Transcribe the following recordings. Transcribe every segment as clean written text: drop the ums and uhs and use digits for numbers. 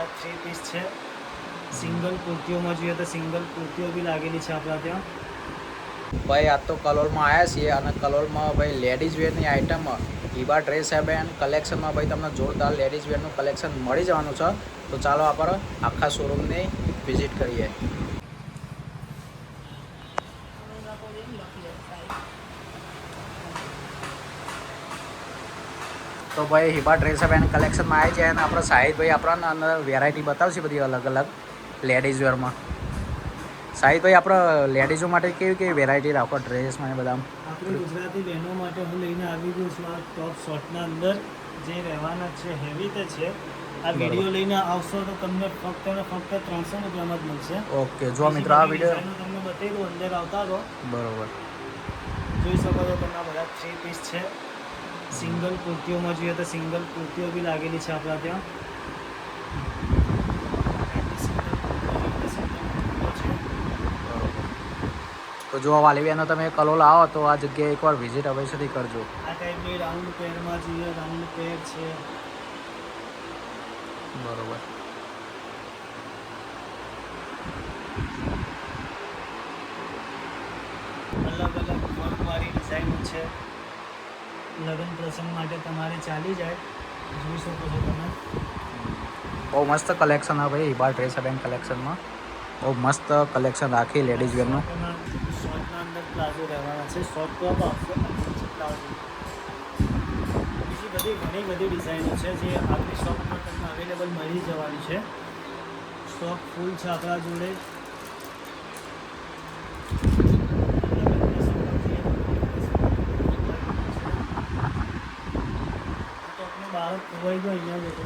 બધા 3 પીસ છે. સિંગલ કુર્તીઓમાં જોઈએ તો સિંગલ કુર્તીઓ બી લાગેલી છે આપણા ત્યાં. ભાઈ આ તો કલોલમાં આવ્યા છીએ અને કલોલમાં ભાઈ લેડીઝ વેરની આઇટમ હિબા ડ્રેસ એન્ડ કલેક્શનમાં ભાઈ તમને જોરદાર લેડીઝ વેરનું કલેક્શન મળી જવાનું છે. તો ચાલો આપણે આખા શોરૂમની વિઝિટ કરીએ. તો ભાઈ હિબા ડ્રેસ એન્ડ કલેક્શનમાં આવી જાય અને આપણે સાહિદભાઈ આપણને અંદર વેરાયટી બતાવશે બધી અલગ અલગ લેડીઝ વેરમાં. સાહિદભાઈ આપણે લેડીઝો માટે કેવી કેવી વેરાયટી રાખો ડ્રેસમાં ને બધા? આપણી ગુજરાતી બહેનો માટે હું લઈને આવી ગયું છું આ ટોપ શોર્ટના અંદર જે રહેવાના છે હેવી તે છે. આ વિડીયો લઈને આવશો તો તમને ફક્ત ને ફક્ત 300 રૂપિયામાં જ મળશે. ઓકે જો મિત્રો આ વિડીયો તમને બતાવી દઉં અંદર આવતા રહો. બરોબર જોઈ શકો છો તમને બધા 3 પીસ છે. સિંગલ કુર્તીઓમાં જોઈએ તો સિંગલ કુર્તીઓ બી લાગેલી છે આપણા ત્યાં. તો જો વાલી બહેનો તમે કલોલ આવો તો આ જગ્યાએ એકવાર વિઝિટ અવશ્યથી કરજો. આ ટાઈપની રાઉન્ડ પેરમાં જોઈએ રાઉન્ડ પેર છે. બરોબર અલગ અલગ વર્કવાળી ડિઝાઇનો છે. લગ્ન પ્રસંગ માટે તમારે ચાલી જાય. જોઈ શકો છો તમે. બહુ મસ્ત કલેક્શન હા ભાઈ હિબા ડ્રેસ એન્ડ કલેક્શનમાં બહુ મસ્ત કલેક્શન રાખી લેડીઝ વેરનું. શોર્ટના અંદર પ્લાઝો રહેવાના છે. શોર્ટ ટોપ આવશે પ્લાઝો. બીજી ઘણી બધી ડિઝાઇનો છે જે આપણી શોપમાં તમને અવેલેબલ મળી જવાની છે. સ્ટોક ફૂલ છે આપણા જોડે. બાળક ખોવાઈ ગયો અહીંયા જતો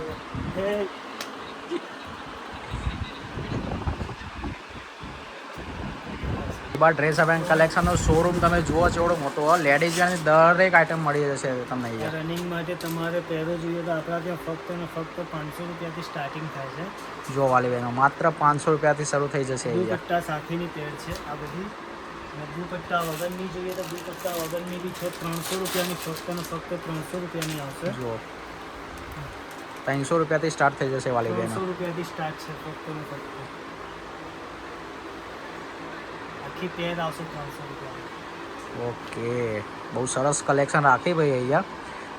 હિબા ડ્રેસ એન્ડ કલેક્શનનો શોરૂમ તમે જુઓ છો મોટો લેડીઝ વેરની દરેક આઇટમ મળી જશે તમને અહીંયા. રનિંગ માટે તમારે પહેરો જોઈએ તો આપણા ત્યાં ફક્ત ને ફક્ત 500 રૂપિયાથી સ્ટાર્ટિંગ થાય છે. જો વાલી બહેનો માત્ર 500 રૂપિયાથી શરૂ થઈ જશે અહીંયા. દુપટ્ટા સાથેની પેર છે આ બધી. દુપટ્ટા વગરની જોઈએ તો દુપટ્ટા વગરની બી છે 300 રૂપિયાની. ફક્ત ને ફક્ત 300 રૂપિયાની આવશે. જો 300 રૂપિયાથી સ્ટાર્ટ થઈ જશે વાલી બહેનો. 300 રૂપિયાથી સ્ટાર્ટ છે ફક્ત ને ફક્ત. આખી પેર આવશે 300 રૂપિયા. ઓકે બહુ સરસ કલેક્શન રાખી ભાઈ અહીંયા.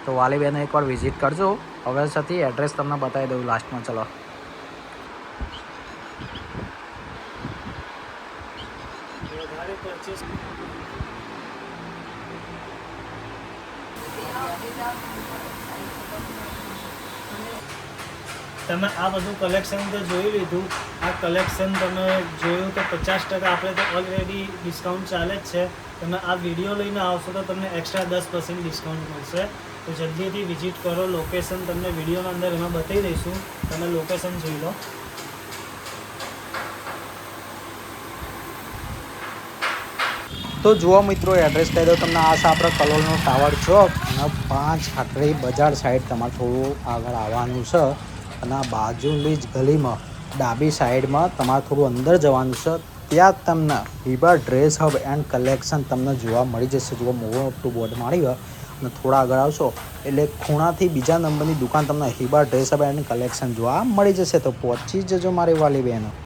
તો વાલી બહેનો એકવાર વિઝિટ કરજો. હવે છથી એડ્રેસ તમને બતાવી દઉં લાસ્ટમાં. ચલો વધારે પરચેસ તમે આ બધું કલેક્શન તો જોઈ લીધું. આ કલેક્શન તમે જોયું તો 50% આપણે તો ઓલરેડી ડિસ્કાઉન્ટ ચાલે જ છે. તમે આ વિડીયો લઈને આવશો તો તમને એક્સ્ટ્રા 10% ડિસ્કાઉન્ટ મળશે. તો જલ્દીથી વિઝિટ કરો. લોકેશન તમને વિડીયોના અંદર એમાં બતાવી દઈશું. તમે લોકેશન જોઈ લો. તો જુઓ મિત્રો એડ્રેસ કહી દો તમને. આ છે આપણે કલોલનો ટાવર ચોક અને 5 હાટડી બજાર સાઈડ તમારે થોડું આગળ આવવાનું છે. અને આ બાજુની જ ગલીમાં ડાબી સાઈડમાં તમારે થોડું અંદર જવાનું છે. ત્યાં તમને HIBA dress hub and collection તમને જોવા મળી જશે. જુઓ મોટું બોર્ડ મારી હોય અને થોડા આગળ આવશો એટલે ખૂણાથી બીજા નંબરની દુકાન તમને HIBA dress hub and collection જોવા મળી જશે. તો પહોંચી જજો મારી વાલી બહેનો.